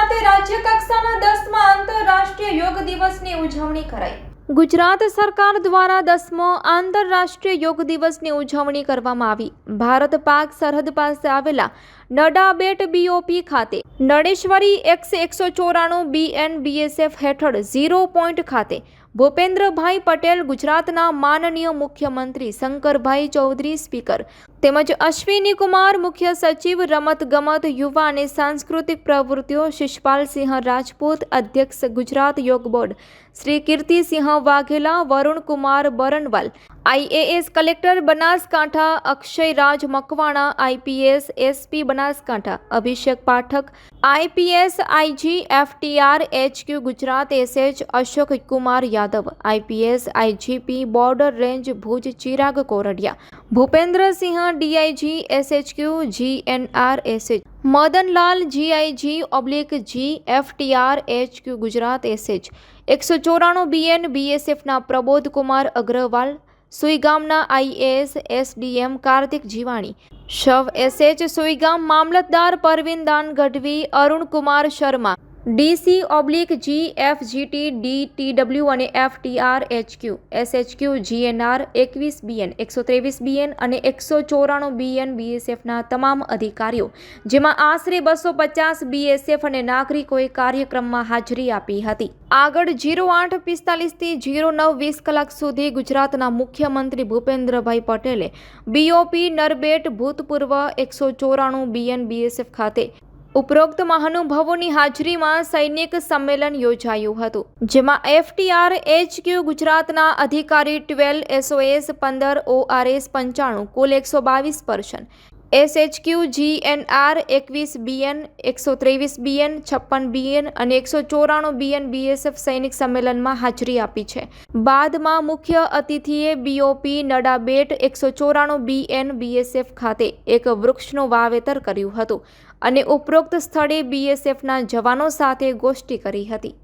ખાતે રાજ્ય કક્ષાના 10મા આંતરરાષ્ટ્રીય યોગ દિવસની ઉજવણી કરાઈ। ગુજરાત સરકાર દ્વારા 10મો આંતરરાષ્ટ્રીય યોગ દિવસની ઉજવણી કરવામાં આવી। ભારત પાક સરહદ પાસે આવેલા નડાબેટ બીઓપી ખાતે નડેશ્વરી X194 BNBSF હેઠળ 0 પોઈન્ટ ખાતે ભૂપેન્દ્રભાઈ પટેલ, ગુજરાતના માનનીય મુખ્યમંત્રી શંકરભાઈ ચૌધરી સ્પીકર તેમજ અશ્વિની કુમાર મુખ્ય સચિવ, રમત ગમત, યુવા અને સાંસ્કૃતિક પ્રવૃત્તિઓ શિષપાલસિંહ રાજપૂત, અધ્યક્ષ Gujarat Yog board Shri Kirtisinh Vaghela, Varunkumar Barnwal, IAS collector Banaskantha Akshayraj Makwana, IPS SP Banaskantha Abhishek Pathak, IPS IG FTR HQ Gujarat SH Ashok Kumar Yadav, IPS IGP border range Bhuj Chirag Koradiya, Bhupendrasinh DIG SHQ GNR SH Madanlal GIG/G FTR HQ Gujarat SH 194 BNBSF ના Prabodh Kumar Agarwal, સુઈગામના IAS SDM Kartik Jivani, શવ SH Suigam મામલતદાર પરવીનદાન Gadhvi, Arunkumar Sharma DC/G FGT DTW અને FTR HQ SHQ GNR 21 BN 123 BN અને 194 BNBSF ના તમામ અધિકારીઓ, જેમાં આશરે 250 BSF અને નાગરિકોએ કાર્યક્રમમાં હાજરી આપી હતી। આગળ 08:45 થી 09:20 કલાક સુધી ગુજરાતના મુખ્યમંત્રી ભૂપેન્દ્રભાઈ પટેલે BOP નરબેટ ભૂતપૂર્વ 194 BNBSF ખાતે ઉપરોક્ત મહાનુભાવોની હાજરીમાં સૈનિક સંમેલન યોજાયું હતું, જેમાં FTR HQ ગુજરાતના અધિકારી 12 SOS 15 ORS 95 કુલ 122 person, SHQ GNR 21 BN 123 BN 56 BN અને 194 BNBSF સૈનિક સંમેલનમાં હાજરી આપી છે। બાદમાં મુખ્ય અતિથિએ BOP નડાબેટ 194 BNBSF ખાતે એક વૃક્ષનું વાવેતર કર્યું હતું અને ઉપરોક્ત સ્થળે BSFના જવાનો સાથે ગોષ્ઠી કરી હતી।